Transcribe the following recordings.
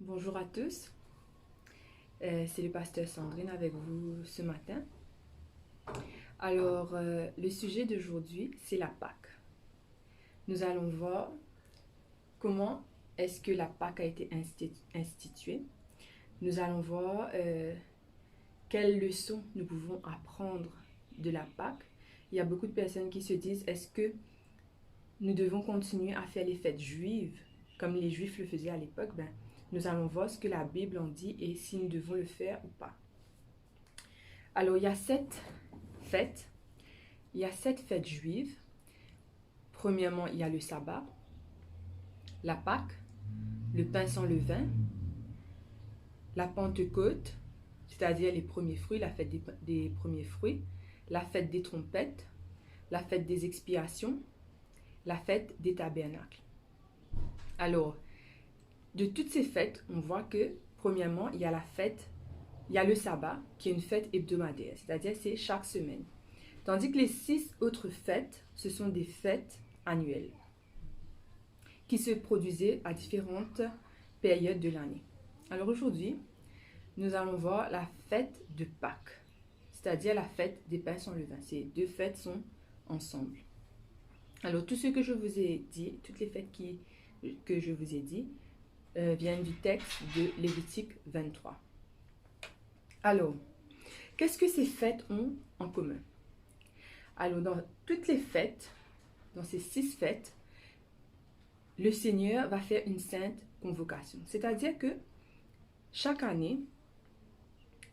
Bonjour à tous, c'est le pasteur Sandrine avec vous ce matin. Alors, le sujet d'aujourd'hui, c'est la Pâque. Nous allons voir comment est-ce que la Pâque a été instituée. Nous allons voir quelles leçons nous pouvons apprendre de la Pâque. Il y a beaucoup de personnes qui se disent, est-ce que nous devons continuer à faire les fêtes juives comme les Juifs le faisaient à l'époque? Nous allons voir ce que la Bible en dit et si nous devons le faire ou pas. Alors, il y a 7 fêtes. Il y a 7 fêtes juives. Premièrement, il y a le sabbat, la Pâque, le pain sans levain, la Pentecôte, c'est-à-dire les premiers fruits, la fête des premiers fruits, la fête des trompettes, la fête des expiations, la fête des tabernacles. Alors, de toutes ces fêtes, on voit que, premièrement, il y a le sabbat, qui est une fête hebdomadaire, c'est-à-dire c'est chaque semaine. Tandis que les 6 autres fêtes, ce sont des fêtes annuelles, qui se produisaient à différentes périodes de l'année. Alors aujourd'hui, nous allons voir la fête de Pâques, c'est-à-dire la fête des pains sans levain. Ces 2 fêtes sont ensemble. Alors tout ce que je vous ai dit, toutes les fêtes que je vous ai dit, viennent du texte de Lévitique 23. Alors, qu'est-ce que ces fêtes ont en commun? Alors, dans toutes les fêtes, dans ces 6 fêtes, le Seigneur va faire une sainte convocation. C'est-à-dire que chaque année,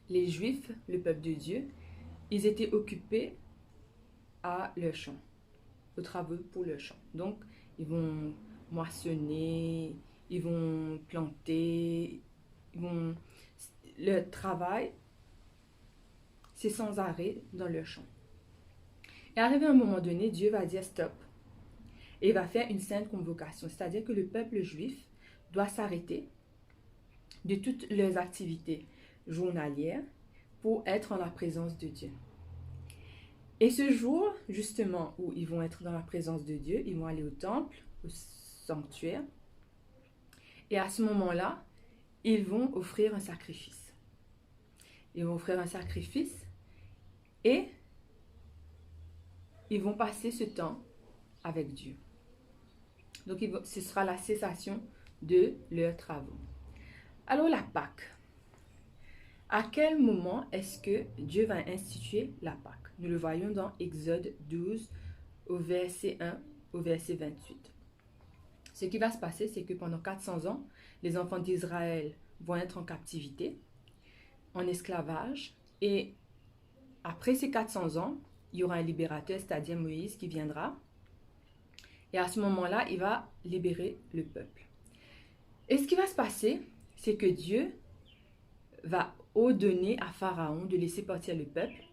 les Juifs, le peuple de Dieu, ils étaient occupés à leur champ, aux travaux pour leur champ. Donc, ils vont moissonner, ils vont planter, leur travail, c'est sans arrêt dans leur champ. Et arrivé à un moment donné, Dieu va dire stop. Et il va faire une sainte convocation. C'est-à-dire que le peuple juif doit s'arrêter de toutes leurs activités journalières pour être en la présence de Dieu. Et ce jour, justement, où ils vont être dans la présence de Dieu, ils vont aller au temple, au sanctuaire. Et à ce moment-là, ils vont offrir un sacrifice. Ils vont offrir un sacrifice et ils vont passer ce temps avec Dieu. Donc, ce sera la cessation de leurs travaux. Alors, la Pâque. À quel moment est-ce que Dieu va instituer la Pâque? Nous le voyons dans Exode 12, au verset 1 au verset 28. Ce qui va se passer, c'est que pendant 400 ans, les enfants d'Israël vont être en captivité, en esclavage, et après ces 400 ans, il y aura un libérateur, c'est-à-dire Moïse, qui viendra, et à ce moment-là, il va libérer le peuple. Et ce qui va se passer, c'est que Dieu va ordonner à Pharaon de laisser partir le peuple,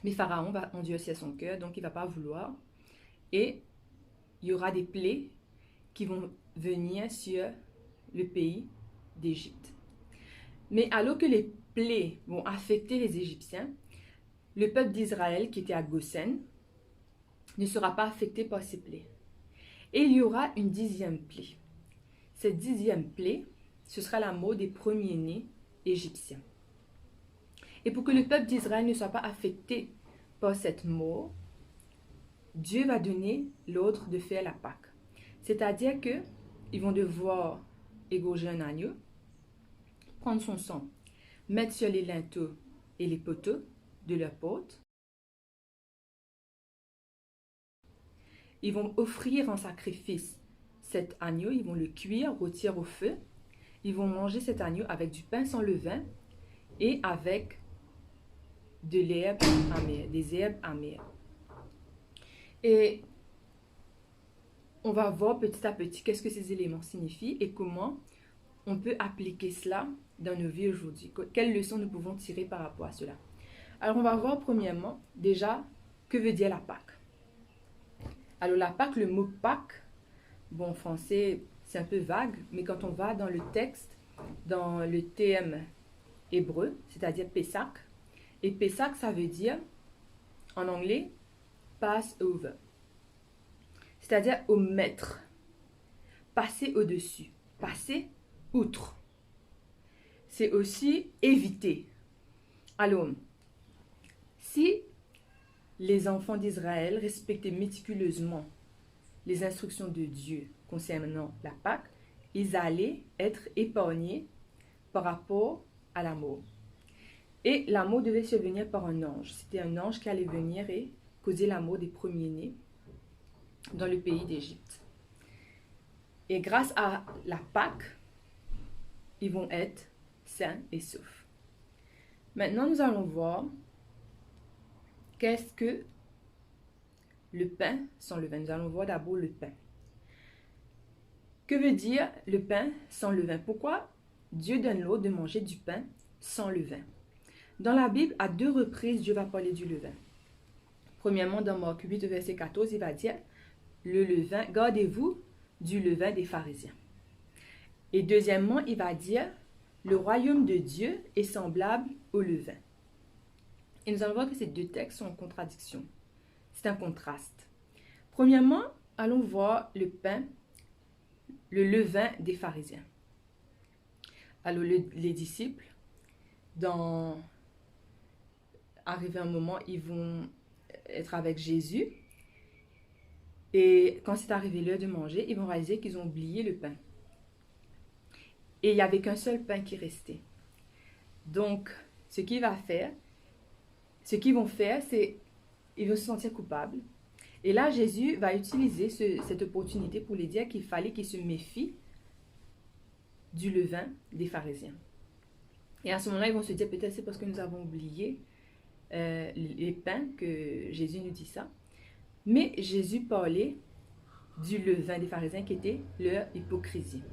mais Pharaon va endurcir son cœur, donc il ne va pas vouloir, et il y aura des plaies qui vont venir sur le pays d'Égypte. Mais alors que les plaies vont affecter les Égyptiens, le peuple d'Israël qui était à Goshen ne sera pas affecté par ces plaies. Et il y aura une 10e plaie. Cette 10e plaie, ce sera la mort des premiers-nés égyptiens. Et pour que le peuple d'Israël ne soit pas affecté par cette mort, Dieu va donner l'ordre de faire la Pâque. C'est-à-dire qu'ils vont devoir égorger un agneau, prendre son sang, mettre sur les linteaux et les poteaux de leur porte. Ils vont offrir en sacrifice cet agneau, ils vont le cuire, rôtir au feu. Ils vont manger cet agneau avec du pain sans levain et avec de l'herbe amère, des herbes amères. Et on va voir petit à petit qu'est-ce que ces éléments signifient et comment on peut appliquer cela dans nos vies aujourd'hui. Quelles leçons nous pouvons tirer par rapport à cela? Alors, on va voir premièrement, déjà, que veut dire la Pâque? Alors, la Pâque, le mot Pâque, bon, en français, c'est un peu vague, mais quand on va dans le texte, dans le thème hébreu, c'est-à-dire Pessach, et Pessach, ça veut dire, en anglais, Passover, c'est-à-dire omettre, passer au-dessus, passer outre. c'est aussi éviter. Alors, si les enfants d'Israël respectaient méticuleusement les instructions de Dieu concernant la Pâque, ils allaient être épargnés par rapport à la mort. Et la mort devait survenir par un ange. C'était un ange qui allait venir et causer la mort des premiers-nés dans le pays d'Égypte. Et grâce à la Pâque, ils vont être sains et saufs. Maintenant, nous allons voir qu'est-ce que le pain sans levain. Nous allons voir d'abord le pain. Que veut dire le pain sans levain? Pourquoi Dieu donne l'ordre de manger du pain sans levain? Dans la Bible, à 2 reprises, Dieu va parler du levain. Premièrement, dans Marc 8, verset 14, il va dire le levain, gardez-vous du levain des pharisiens. Et deuxièmement, il va dire le royaume de Dieu est semblable au levain. Et nous allons voir que ces deux textes sont en contradiction. C'est un contraste. Premièrement, allons voir le pain, le levain des pharisiens. Alors, les disciples, arrivé un moment, ils vont être avec Jésus. Et quand c'est arrivé l'heure de manger, ils vont réaliser qu'ils ont oublié le pain. Et il n'y avait qu'un seul pain qui restait. Donc, ce qu'ils vont faire, c'est ils vont se sentir coupables. Et là, Jésus va utiliser cette opportunité pour les dire qu'il fallait qu'ils se méfient du levain des pharisiens. Et à ce moment-là, ils vont se dire, peut-être c'est parce que nous avons oublié les pains que Jésus nous dit ça. Mais Jésus parlait du levain des pharisiens qui était leur hypocrisie.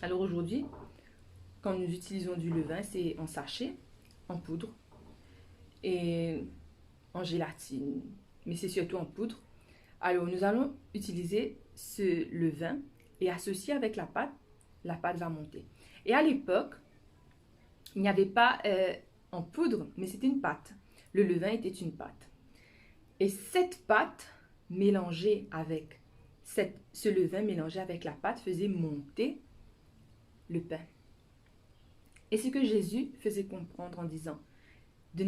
Alors aujourd'hui, quand nous utilisons du levain, c'est en sachet, en poudre et en gélatine, mais c'est surtout en poudre. Alors nous allons utiliser ce levain et associer avec la pâte va monter. Et à l'époque, il n'y avait pas en poudre, mais c'était une pâte. Le levain était une pâte. Et cette pâte mélangée avec ce levain mélangé avec la pâte faisait monter le pain. Et ce que Jésus faisait comprendre en disant de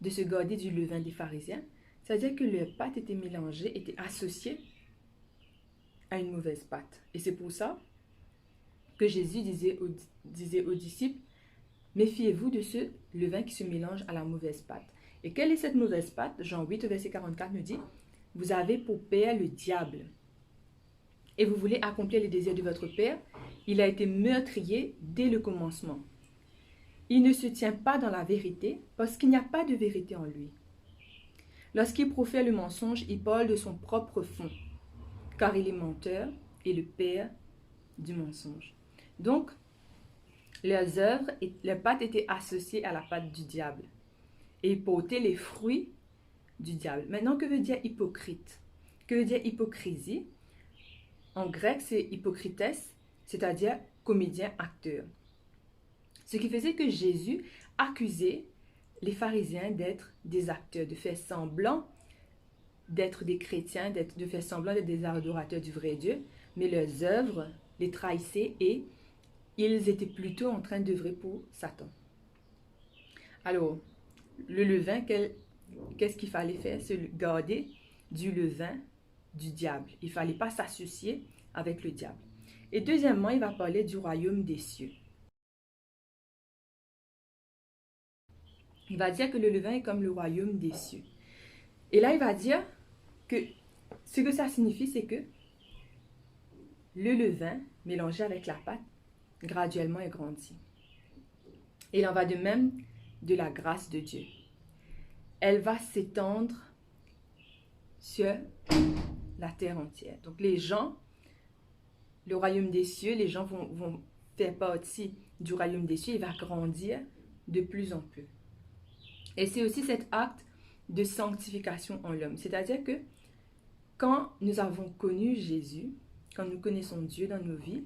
se garder du levain des pharisiens, c'est-à-dire que leur pâte était mélangée, était associée à une mauvaise pâte. Et c'est pour ça que Jésus disait aux disciples, méfiez-vous de ce levain qui se mélange à la mauvaise pâte. Et quelle est cette mauvaise pâte? Jean 8, verset 44 nous dit, vous avez pour père le diable. Et vous voulez accomplir les désirs de votre père. Il a été meurtrier dès le commencement. Il ne se tient pas dans la vérité parce qu'il n'y a pas de vérité en lui. Lorsqu'il profère le mensonge, il parle de son propre fond, car il est menteur et le père du mensonge. Donc, leurs œuvres et leurs pâtes étaient associées à la pâte du diable. Et ils portaient les fruits du diable. Maintenant, que veut dire hypocrite? Que veut dire hypocrisie? En grec, c'est hypocrites, c'est-à-dire comédien, acteur. Ce qui faisait que Jésus accusait les pharisiens d'être des acteurs, de faire semblant d'être des chrétiens, de faire semblant d'être des adorateurs du vrai Dieu, mais leurs œuvres les trahissaient et ils étaient plutôt en train d'œuvrer pour Satan. Alors, le levain, qu'est-ce qu'il fallait faire? Se garder du levain du diable. Il ne fallait pas s'associer avec le diable. Et deuxièmement, il va parler du royaume des cieux. Il va dire que le levain est comme le royaume des cieux. Et là, il va dire que ce que ça signifie, c'est que le levain, mélangé avec la pâte, graduellement est grandi. Et il en va de même de la grâce de Dieu. Elle va s'étendre sur la terre entière. Donc les gens, le royaume des cieux, les gens vont faire partie du royaume des cieux. Il va grandir de plus en plus. Et c'est aussi cet acte de sanctification en l'homme. C'est-à-dire que quand nous avons connu Jésus, quand nous connaissons Dieu dans nos vies,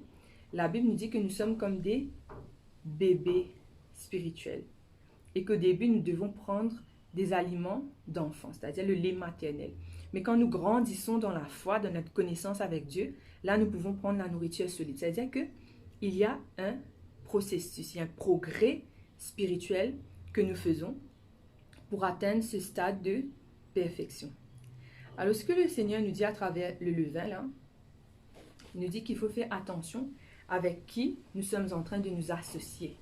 la Bible nous dit que nous sommes comme des bébés spirituels. Et qu'au début, nous devons prendre des aliments d'enfants, c'est-à-dire le lait maternel. Mais quand nous grandissons dans la foi, dans notre connaissance avec Dieu, là, nous pouvons prendre la nourriture solide. C'est-à-dire qu'il y a un processus, il y a un progrès spirituel que nous faisons pour atteindre ce stade de perfection. Alors, ce que le Seigneur nous dit à travers le levain, là, il nous dit qu'il faut faire attention avec qui nous sommes en train de nous associer.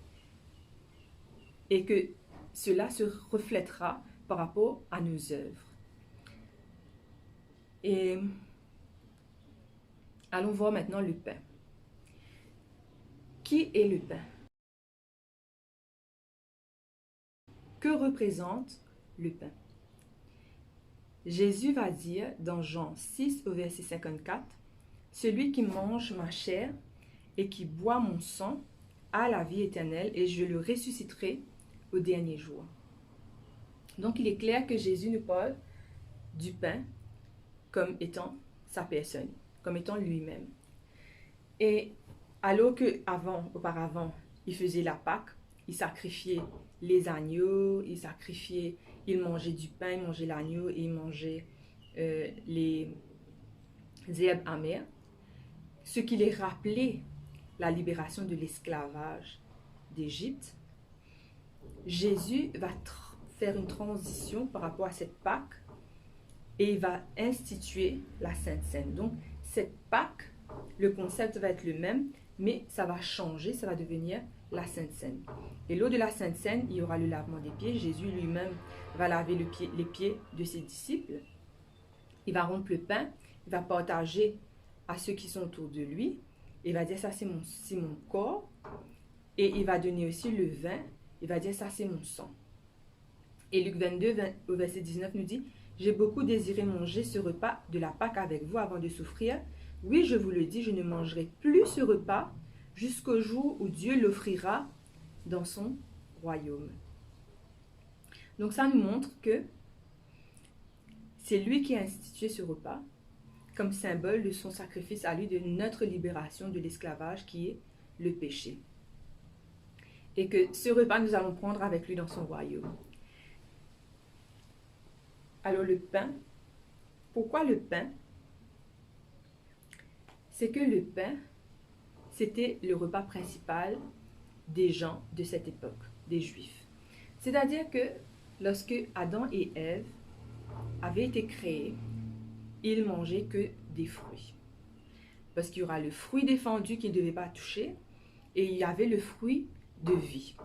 Et que cela se reflètera par rapport à nos œuvres. Et allons voir maintenant le pain. Qui est le pain? Que représente le pain? Jésus va dire dans Jean 6 au verset 54, « Celui qui mange ma chair et qui boit mon sang a la vie éternelle et je le ressusciterai au dernier jour. » Donc il est clair que Jésus nous parle du pain comme étant sa personne, comme étant lui-même. Et alors qu'auparavant, il faisait la Pâque, il sacrifiait les agneaux, il mangeait du pain, il mangeait l'agneau et il mangeait les herbes amères, ce qui les rappelait la libération de l'esclavage d'Égypte. Jésus va faire une transition par rapport à cette Pâque et il va instituer la Sainte Seine. Donc, cette Pâque, le concept va être le même, mais ça va changer, ça va devenir la Sainte Seine. Et lors de la Sainte Seine, il y aura le lavement des pieds. Jésus lui-même va laver les pieds de ses disciples. Il va rompre le pain, il va partager à ceux qui sont autour de lui. Il va dire, ça c'est mon corps. Et il va donner aussi le vin. Il va dire, ça c'est mon sang. Et Luc 22, au verset 19 nous dit, « J'ai beaucoup désiré manger ce repas de la Pâque avec vous avant de souffrir. Oui, je vous le dis, je ne mangerai plus ce repas jusqu'au jour où Dieu l'offrira dans son royaume. » Donc ça nous montre que c'est lui qui a institué ce repas comme symbole de son sacrifice à lui, de notre libération de l'esclavage qui est le péché. Et que ce repas, nous allons prendre avec lui dans son royaume. Alors le pain, pourquoi le pain? C'est que le pain, c'était le repas principal des gens de cette époque, des Juifs. C'est-à-dire que lorsque Adam et Ève avaient été créés, ils mangeaient que des fruits. Parce qu'il y aura le fruit défendu qu'ils ne devaient pas toucher et il y avait le fruit de vie.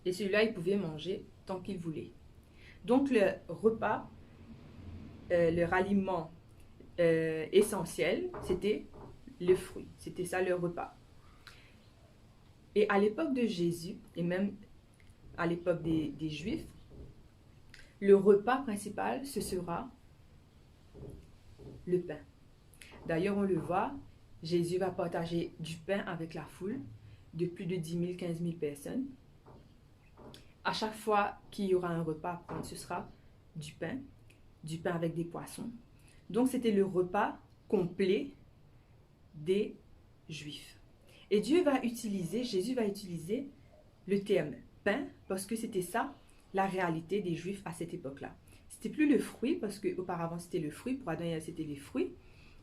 Et celui-là, ils pouvaient manger tant qu'ils voulaient. Donc le repas, leur aliment essentiel, c'était le fruit. C'était ça leur repas. Et à l'époque de Jésus, et même à l'époque des Juifs, le repas principal, ce sera le pain. D'ailleurs, on le voit, Jésus va partager du pain avec la foule de plus de 10 000, 15 000 personnes. À chaque fois qu'il y aura un repas, ce sera du pain avec des poissons. Donc, c'était le repas complet des Juifs. Et Jésus va utiliser le terme pain parce que c'était ça la réalité des Juifs à cette époque-là. C'était plus le fruit parce qu'auparavant c'était le fruit, pour Adam et Ève c'était les fruits.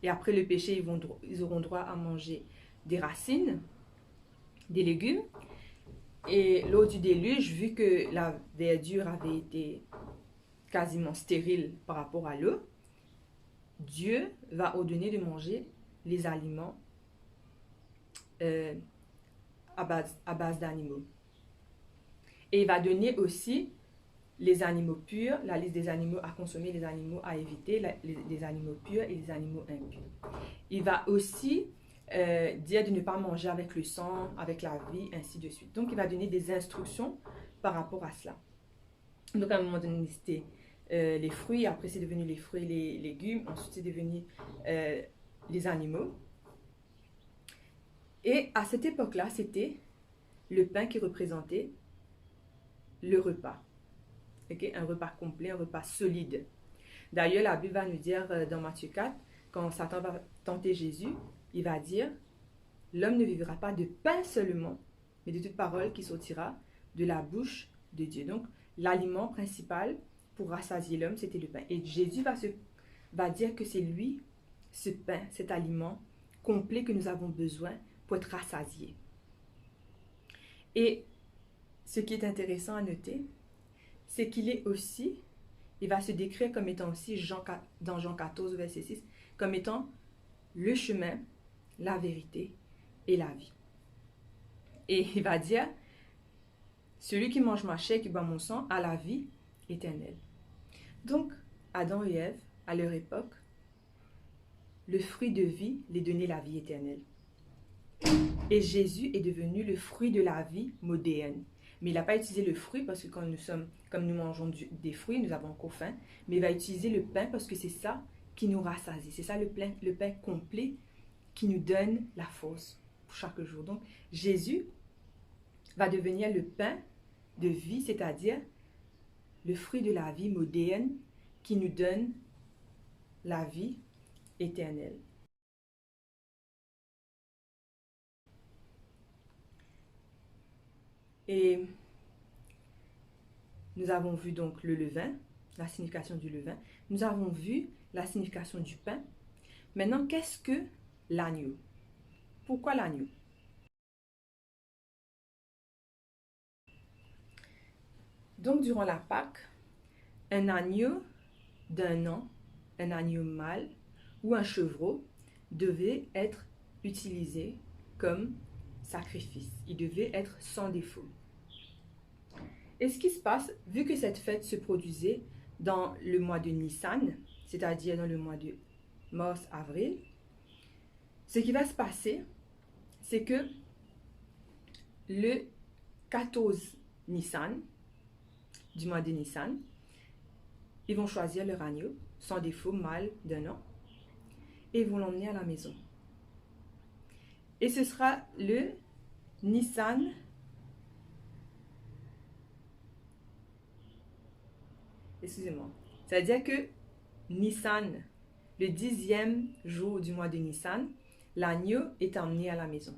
Et après le péché, ils auront droit à manger des racines, des légumes. Et lors du déluge, vu que la verdure avait été quasiment stérile par rapport à l'eau, Dieu va ordonner de manger les aliments à base d'animaux. Et il va donner aussi les animaux purs, la liste des animaux à consommer, les animaux à éviter, les animaux purs et les animaux impurs. Il va aussi dire de ne pas manger avec le sang, avec la vie, ainsi de suite. Donc, il va donner des instructions par rapport à cela. Donc, à un moment donné, c'était les fruits, après c'est devenu les fruits et les légumes, ensuite c'est devenu les animaux. Et à cette époque-là, c'était le pain qui représentait le repas. Okay? Un repas complet, un repas solide. D'ailleurs, la Bible va nous dire dans Matthieu 4, quand Satan va tenter Jésus, il va dire, l'homme ne vivra pas de pain seulement, mais de toute parole qui sortira de la bouche de Dieu. Donc, l'aliment principal pour rassasier l'homme, c'était le pain. Et Jésus va dire que c'est lui, ce pain, cet aliment complet que nous avons besoin pour être rassasiés. Et ce qui est intéressant à noter, c'est qu'il est aussi, il va se décrire comme étant aussi, dans Jean 14, verset 6, comme étant le chemin, la vérité et la vie. Et il va dire, celui qui mange ma chair, qui boit mon sang, a la vie éternelle. Donc, Adam et Ève, à leur époque, le fruit de vie les donnait la vie éternelle. Et Jésus est devenu le fruit de la vie moderne. Mais il n'a pas utilisé le fruit parce que comme nous mangeons des fruits, nous avons encore faim. Mais il va utiliser le pain parce que c'est ça qui nous rassasie. C'est ça le pain complet qui nous donne la force pour chaque jour. Donc Jésus va devenir le pain de vie, c'est-à-dire le fruit de la vie moderne qui nous donne la vie éternelle. Et nous avons vu donc le levain, la signification du levain. Nous avons vu la signification du pain. Maintenant, qu'est-ce que l'agneau? Pourquoi l'agneau? Donc, durant la Pâque, un agneau d'un an, un agneau mâle ou un chevreau devait être utilisé comme sacrifice. Il devait être sans défaut. Et ce qui se passe, vu que cette fête se produisait dans le mois de Nissan, c'est-à-dire dans le mois de mars-avril, ce qui va se passer, c'est que le 14 Nissan, du mois de Nissan, ils vont choisir leur agneau, sans défaut, mâle d'un an, et ils vont l'emmener à la maison. Et ce sera le Nissan, excusez-moi, c'est-à-dire que Nissan, le 10e jour du mois de Nissan, l'agneau est emmené à la maison.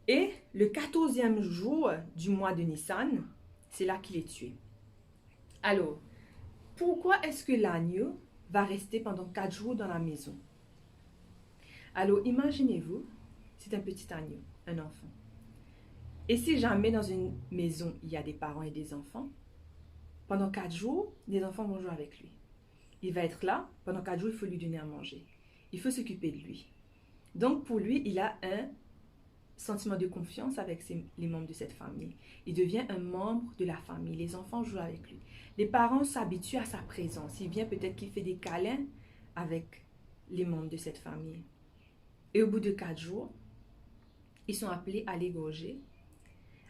Et le 14e jour du mois de Nissan, c'est là qu'il est tué. Alors, pourquoi est-ce que l'agneau va rester pendant 4 jours dans la maison? Alors, imaginez-vous, c'est un petit agneau, un enfant. Et si jamais dans une maison, il y a des parents et des enfants, pendant 4 jours, les enfants vont jouer avec lui. Il va être là, pendant 4 jours, il faut lui donner à manger. Il faut s'occuper de lui. Donc, pour lui, il a un sentiment de confiance avec les membres de cette famille. Il devient un membre de la famille. Les enfants jouent avec lui. Les parents s'habituent à sa présence. Il vient peut-être qu'il fait des câlins avec les membres de cette famille. Et au bout de 4 jours, ils sont appelés à l'égorger,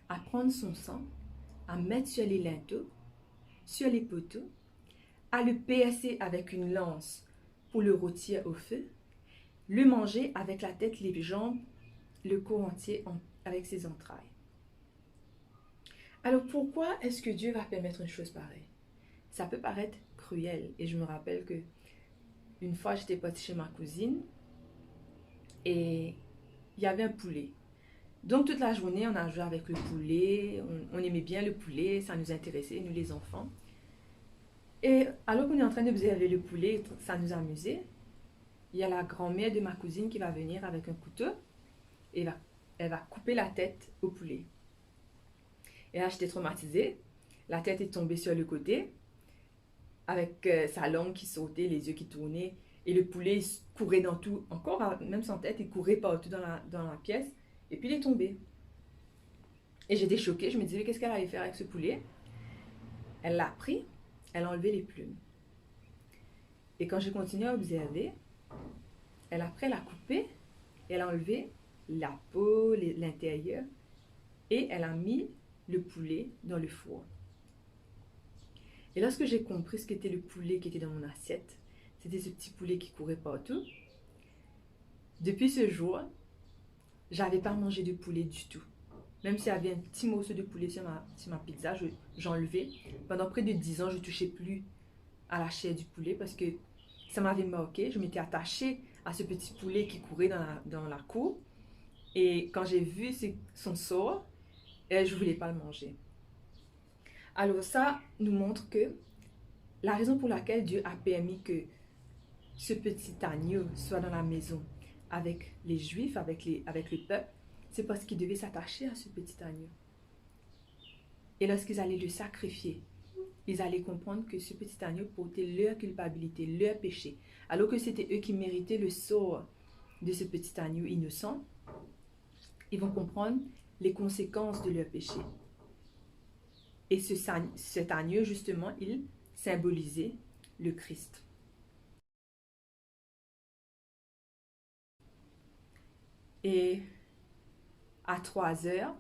à prendre son sang, à mettre sur les linteaux, sur les poteaux, à le percer avec une lance pour le rôtir au feu, le manger avec la tête, les jambes, le corps entier avec ses entrailles. Alors pourquoi est-ce que Dieu va permettre une chose pareille? Ça peut paraître cruel. Et je me rappelle que une fois j'étais partie chez ma cousine et il y avait un poulet. Donc toute la journée on a joué avec le poulet, on aimait bien le poulet, ça nous intéressait, nous les enfants. Et alors qu'on est en train d'observer le poulet, ça nous amusait, il y a la grand-mère de ma cousine qui va venir avec un couteau et elle va couper la tête au poulet. Et là, j'étais traumatisée. La tête est tombée sur le côté, avec sa langue qui sautait, les yeux qui tournaient. Et le poulet courait dans tout, encore même sans tête, il courait partout dans la pièce. Et puis il est tombé. Et j'étais choquée, je me disais, qu'est-ce qu'elle allait faire avec ce poulet? Elle l'a pris, elle a enlevé les plumes. Et quand j'ai continué à observer, elle après l'a coupé, elle a enlevé la peau, l'intérieur, et elle a mis le poulet dans le four. Et lorsque j'ai compris ce qu'était le poulet qui était dans mon assiette, c'était ce petit poulet qui courait partout. Depuis ce jour, j'avais pas mangé de poulet du tout. Même s'il y avait un petit morceau de poulet sur ma pizza, j'enlevais. Pendant près de 10 ans, je ne touchais plus à la chair du poulet parce que ça m'avait marqué. Je m'étais attachée à ce petit poulet qui courait dans la cour. Et quand j'ai vu son sort, je ne voulais pas le manger. Alors ça nous montre que la raison pour laquelle Dieu a permis que ce petit agneau soit dans la maison avec les Juifs, avec le peuple, c'est parce qu'il devait s'attacher à ce petit agneau. Et lorsqu'ils allaient le sacrifier, ils allaient comprendre que ce petit agneau portait leur culpabilité, leur péché. Alors que c'était eux qui méritaient le sort de ce petit agneau innocent, ils vont comprendre les conséquences de leur péché. Et cet agneau, justement, il symbolisait le Christ. Et à 3 heures,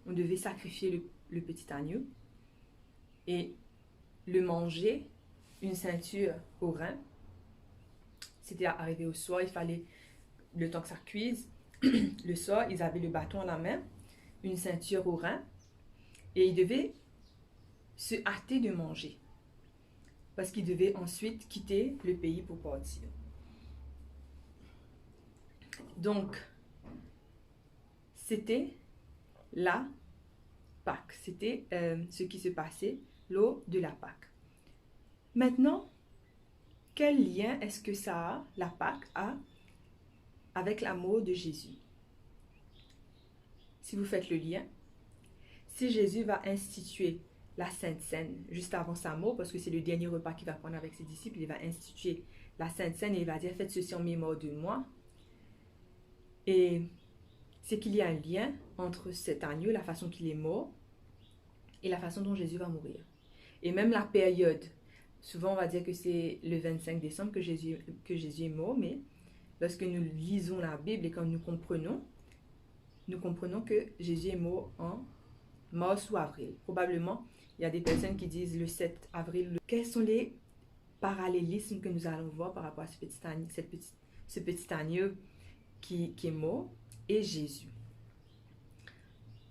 on devait sacrifier le petit agneau et le manger, une ceinture au rein. C'était arrivé au soir, il fallait le temps que ça cuise. Le soir, ils avaient le bâton à la main, une ceinture au rein, et ils devaient se hâter de manger parce qu'ils devaient ensuite quitter le pays pour partir. Donc, c'était la Pâque. C'était ce qui se passait lors de la Pâque. Maintenant, quel lien est-ce que la Pâque a avec la mort de Jésus? Si vous faites le lien, si Jésus va instituer la Sainte Seine juste avant sa mort, parce que c'est le dernier repas qu'il va prendre avec ses disciples, il va instituer la Sainte Seine et il va dire « Faites ceci en mémoire de moi ». Et c'est qu'il y a un lien entre cet agneau, la façon qu'il est mort, et la façon dont Jésus va mourir. Et même la période, souvent on va dire que c'est le 25 décembre que Jésus est mort, mais lorsque nous lisons la Bible et quand nous comprenons que Jésus est mort en mars ou avril. Probablement, il y a des personnes qui disent le 7 avril. Quels sont les parallélismes que nous allons voir par rapport à ce petit agneau qui est mort et Jésus?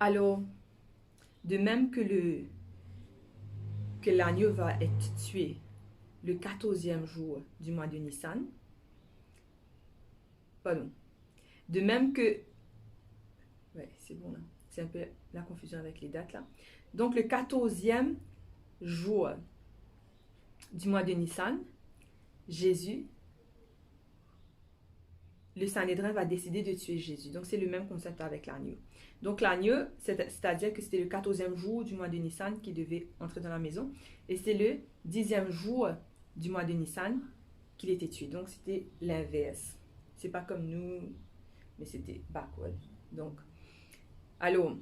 Alors, de même que l'agneau va être tué le 14e jour du mois de Nissan, pardon, de même que, ouais, c'est bon là, c'est un peu la confusion avec les dates là. Donc le 14e jour du mois de Nissan, Jésus, le Sanhédrin va décider de tuer Jésus. Donc c'est le même concept avec l'agneau. Donc l'agneau, c'est-à-dire que c'était le 14e jour du mois de Nissan qui devait entrer dans la maison. Et c'est le 10e jour du mois de Nissan qu'il était tué. Donc c'était l'inverse. C'est pas comme nous, mais c'était backward. Donc, alors,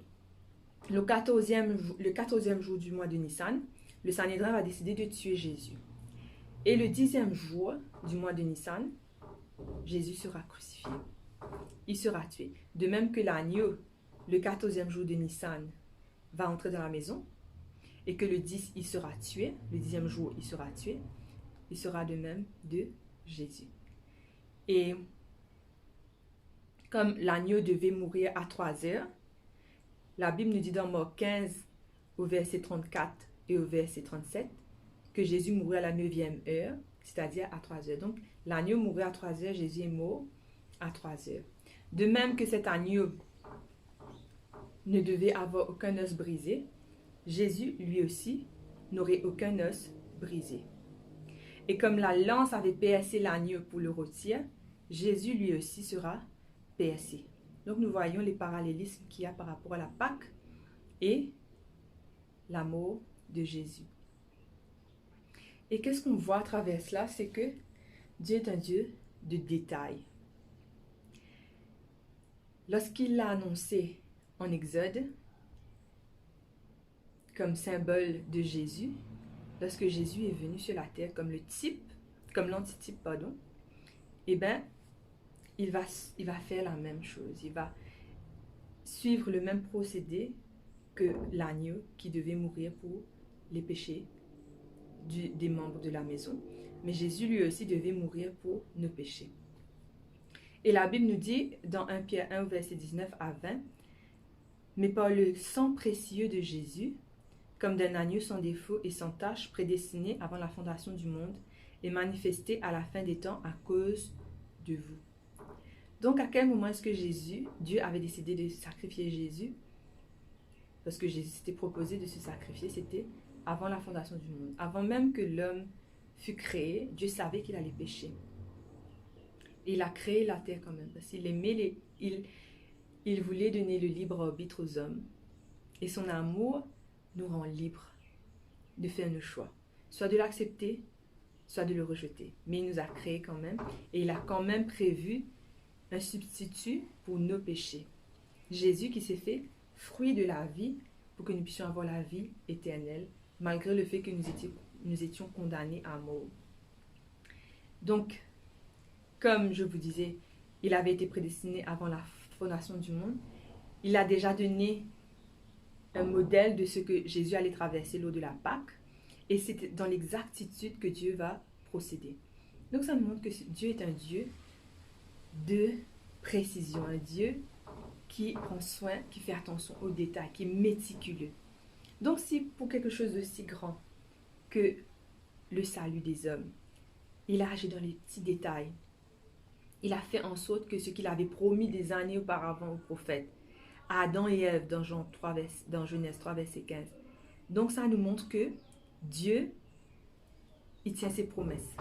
le 14e jour du mois de Nissan, le Sanhédrin va décider de tuer Jésus. Et le 10e jour du mois de Nissan, Jésus sera crucifié. Il sera tué. De même que l'agneau, le 14e jour de Nissan, va entrer dans la maison, et que le 10, il sera tué, le 10e jour, il sera tué, il sera de même de Jésus. Et comme l'agneau devait mourir à 3 heures, la Bible nous dit dans Marc 15, au verset 34 et au verset 37, que Jésus mourrait à la 9e heure, c'est-à-dire à 3 heures. Donc, l'agneau mourait à 3 heures, Jésus est mort à 3 heures. De même que cet agneau ne devait avoir aucun os brisé, Jésus, lui aussi, n'aurait aucun os brisé. Et comme la lance avait percé l'agneau pour le rôtir, Jésus, lui aussi, sera percé. Donc, nous voyons les parallélismes qu'il y a par rapport à la Pâque et la mort de Jésus. Et qu'est-ce qu'on voit à travers cela? C'est que Dieu est un Dieu de détails. Lorsqu'il l'a annoncé en Exode, comme symbole de Jésus, lorsque Jésus est venu sur la terre comme l'antitype, eh bien, il va faire la même chose. Il va suivre le même procédé que l'agneau qui devait mourir pour les péchés des membres de la maison. Mais Jésus lui aussi devait mourir pour nos péchés. Et la Bible nous dit dans 1 Pierre 1 verset 19 à 20, « Mais par le sang précieux de Jésus, comme d'un agneau sans défaut et sans tache, prédestiné avant la fondation du monde, et manifesté à la fin des temps à cause de vous. » Donc, à quel moment est-ce que Dieu avait décidé de sacrifier Jésus? Parce que Jésus s'était proposé de se sacrifier, c'était avant la fondation du monde. Avant même que l'homme fût créé, Dieu savait qu'il allait pécher. Et il a créé la terre quand même, parce qu'il il voulait donner le libre arbitre aux hommes. Et son amour nous rend libres de faire nos choix, soit de l'accepter, soit de le rejeter. Mais il nous a créés quand même, et il a quand même prévu un substitut pour nos péchés. Jésus qui s'est fait fruit de la vie pour que nous puissions avoir la vie éternelle, malgré le fait que nous étions condamnés à mort. Donc, comme je vous disais, il avait été prédestiné avant la fondation du monde. Il a déjà donné un modèle de ce que Jésus allait traverser lors de la Pâque. Et c'est dans l'exactitude que Dieu va procéder. Donc ça nous montre que Dieu est un Dieu de précision, un Dieu qui prend soin, qui fait attention aux détails, qui est méticuleux. Donc si pour quelque chose de si grand que le salut des hommes, il a agi dans les petits détails. Il a fait en sorte que ce qu'il avait promis des années auparavant aux prophètes, à Adam et Ève dans Genèse 3, verset 15. Donc ça nous montre que Dieu, il tient ses promesses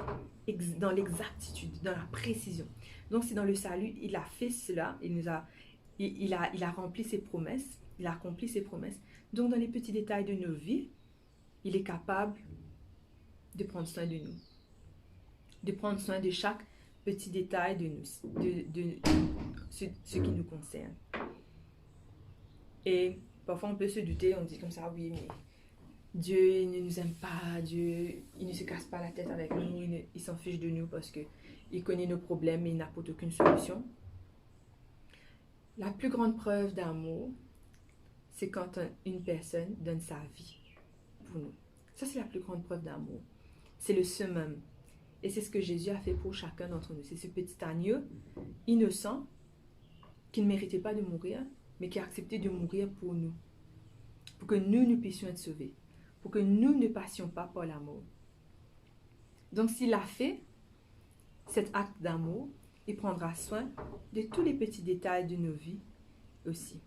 dans l'exactitude, dans la précision. Donc c'est dans le salut, il a fait cela, il a rempli ses promesses, il a accompli ses promesses. Donc dans les petits détails de nos vies, il est capable de prendre soin de nous, de prendre soin de chaque petit détail de nous, de ce qui nous concerne. Et parfois on peut se douter, on dit comme ça, oui, mais Dieu il ne nous aime pas, Dieu il ne se casse pas la tête avec nous, il s'en fiche de nous parce qu'il connaît nos problèmes et il n'apporte aucune solution. La plus grande preuve d'amour, c'est quand une personne donne sa vie pour nous. Ça, c'est la plus grande preuve d'amour. C'est le summum. Et c'est ce que Jésus a fait pour chacun d'entre nous. C'est ce petit agneau innocent qui ne méritait pas de mourir, mais qui a accepté de mourir pour nous. Pour que nous puissions être sauvés. Pour que nous ne passions pas par la mort. Donc, s'il a fait cet acte d'amour, il prendra soin de tous les petits détails de nos vies aussi.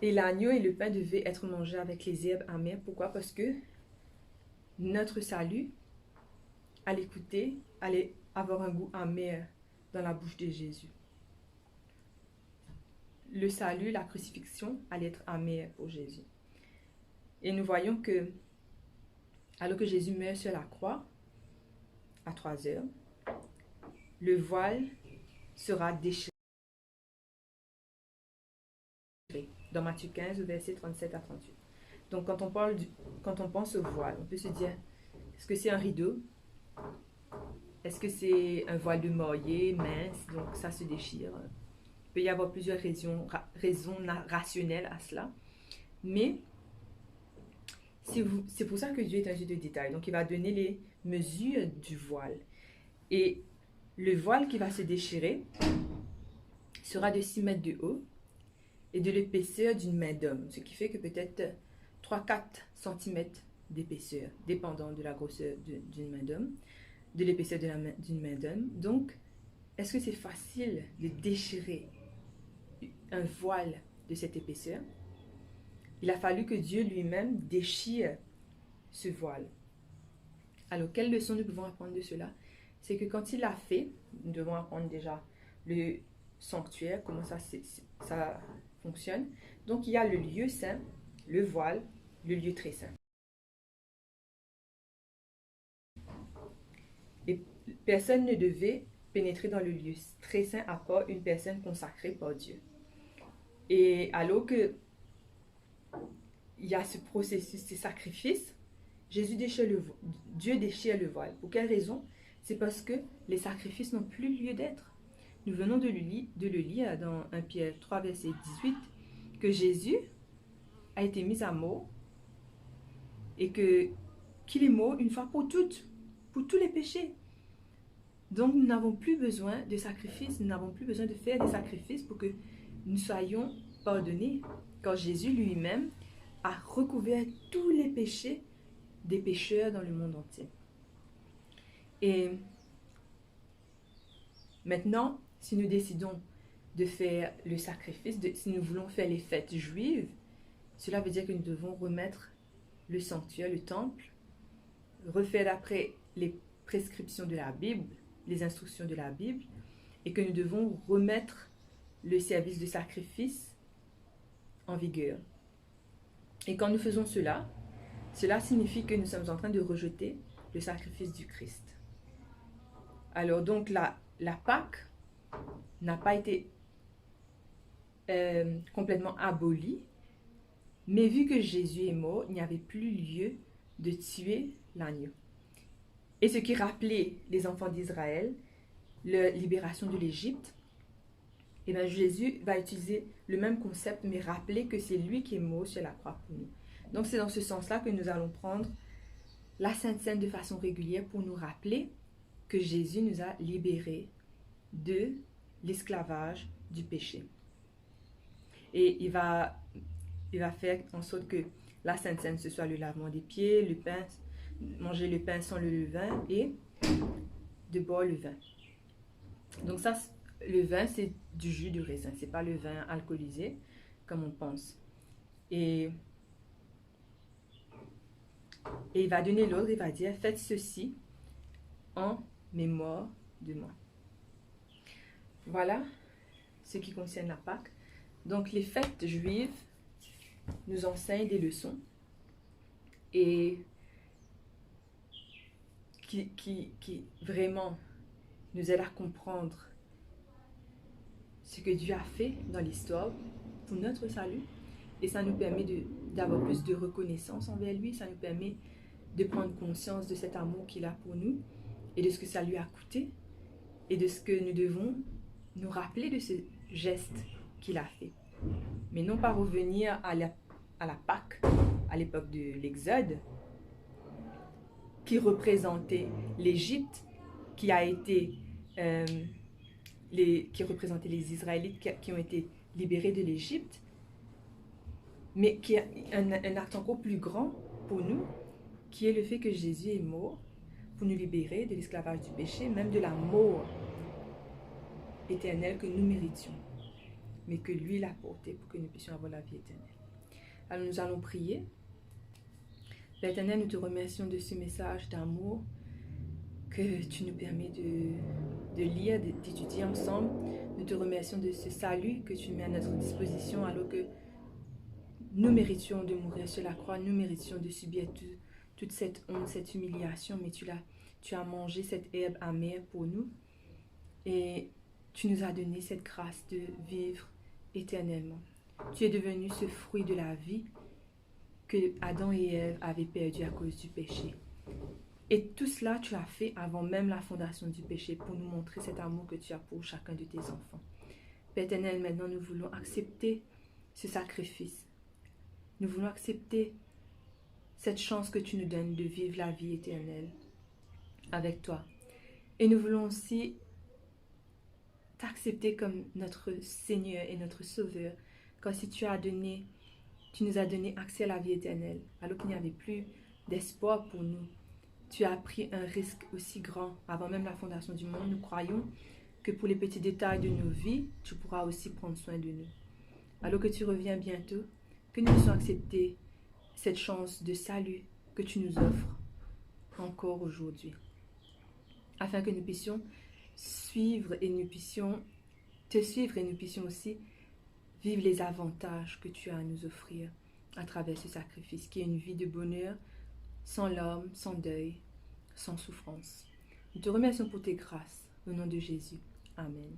Et l'agneau et le pain devaient être mangés avec les herbes amères. Pourquoi? Parce que notre salut allait avoir un goût amer dans la bouche de Jésus. Le salut, la crucifixion allait être amer pour Jésus. Et nous voyons que, alors que Jésus meurt sur la croix, à 3 heures, le voile sera déchiré. Dans Matthieu 15, versets 37 à 38. Donc, quand on pense au voile, on peut se dire, est-ce que c'est un rideau? Est-ce que c'est un voile de morier, mince, donc ça se déchire? Il peut y avoir plusieurs raisons rationnelles à cela. Mais c'est pour ça que Dieu est un Dieu de détail. Donc, il va donner les mesures du voile. Et le voile qui va se déchirer sera de 6 mètres de haut et de l'épaisseur d'une main d'homme. Ce qui fait que peut-être 3-4 cm d'épaisseur, dépendant de la grosseur d'une main d'homme, de l'épaisseur d'une main d'homme. Donc, est-ce que c'est facile de déchirer un voile de cette épaisseur? Il a fallu que Dieu lui-même déchire ce voile. Alors, quelle leçon nous pouvons apprendre de cela? C'est que quand il l'a fait, nous devons apprendre déjà le sanctuaire, comment ça fonctionne. Donc, il y a le lieu saint, le voile, le lieu très saint. Et personne ne devait pénétrer dans le lieu très saint à part une personne consacrée par Dieu. Et alors que il y a ce processus, ces sacrifices, Dieu déchire le voile. Pour quelle raison? C'est parce que les sacrifices n'ont plus lieu d'être. Nous venons de le lire dans 1 Pierre 3, verset 18, que Jésus a été mis à mort et qu'il est mort une fois pour toutes, pour tous les péchés. Donc nous n'avons plus besoin de sacrifices, nous n'avons plus besoin de faire des sacrifices pour que nous soyons pardonnés, car Jésus lui-même a recouvert tous les péchés des pécheurs dans le monde entier. Et maintenant, si nous décidons de faire le sacrifice, si nous voulons faire les fêtes juives, cela veut dire que nous devons remettre le sanctuaire, le temple, refaire d'après les prescriptions de la Bible, les instructions de la Bible, et que nous devons remettre le service de sacrifice en vigueur. Et quand nous faisons cela, cela signifie que nous sommes en train de rejeter le sacrifice du Christ. Alors donc la Pâque n'a pas été complètement abolie, mais vu que Jésus est mort, il n'y avait plus lieu de tuer l'agneau. Et ce qui rappelait les enfants d'Israël, la libération de l'Égypte, et bien Jésus va utiliser le même concept, mais rappeler que c'est lui qui est mort sur la croix pour nous. Donc c'est dans ce sens-là que nous allons prendre la Sainte Seine de façon régulière pour nous rappeler que Jésus nous a libérés de l'esclavage du péché. Et il va faire en sorte que la Sainte Seine, ce soit le lavement des pieds, le pain, manger le pain sans le levain et de boire le vin. Donc ça, le vin, c'est du jus de raisin, c'est pas le vin alcoolisé comme on pense. Et il va donner l'ordre, il va dire, faites ceci en mémoire de moi. Voilà ce qui concerne la Pâque. Donc les fêtes juives nous enseignent des leçons et qui vraiment nous aident à comprendre ce que Dieu a fait dans l'histoire pour notre salut. Et ça nous permet d'avoir plus de reconnaissance envers lui. Ça nous permet de prendre conscience de cet amour qu'il a pour nous et de ce que ça lui a coûté et de ce que nous devons nous rappeler de ce geste qu'il a fait. Mais non pas revenir à la Pâque, à l'époque de l'Exode, qui représentait l'Égypte, qui représentait les Israélites qui ont été libérés de l'Égypte, mais qui est un acte encore plus grand pour nous, qui est le fait que Jésus est mort pour nous libérer de l'esclavage du péché, même de la mort éternelle que nous méritions, mais que lui l'a porté pour que nous puissions avoir la vie éternelle. Alors nous allons prier. Père éternel, nous te remercions de ce message d'amour que tu nous permets de lire, d'étudier ensemble. Nous te remercions de ce salut que tu mets à notre disposition alors que nous méritions de mourir sur la croix, nous méritions de subir toute cette honte, cette humiliation, mais tu as mangé cette herbe amère pour nous et tu nous as donné cette grâce de vivre éternellement. Tu es devenu ce fruit de la vie que Adam et Ève avaient perdu à cause du péché. Et tout cela, tu as fait avant même la fondation du péché pour nous montrer cet amour que tu as pour chacun de tes enfants. Père éternel, maintenant nous voulons accepter ce sacrifice. Nous voulons accepter cette chance que tu nous donnes de vivre la vie éternelle avec toi. Et nous voulons aussi t'accepter comme notre Seigneur et notre Sauveur, car si tu nous as donné accès à la vie éternelle, alors qu'il n'y avait plus d'espoir pour nous. Tu as pris un risque aussi grand avant même la fondation du monde. Nous croyons que pour les petits détails de nos vies, tu pourras aussi prendre soin de nous. Alors que tu reviens bientôt, que nous puissions accepter cette chance de salut que tu nous offres encore aujourd'hui, afin que nous puissions suivre et nous puissions te suivre et nous puissions aussi vivre les avantages que tu as à nous offrir à travers ce sacrifice, qui est une vie de bonheur, sans larmes, sans deuil, sans souffrance. Nous te remercions pour tes grâces, au nom de Jésus. Amen.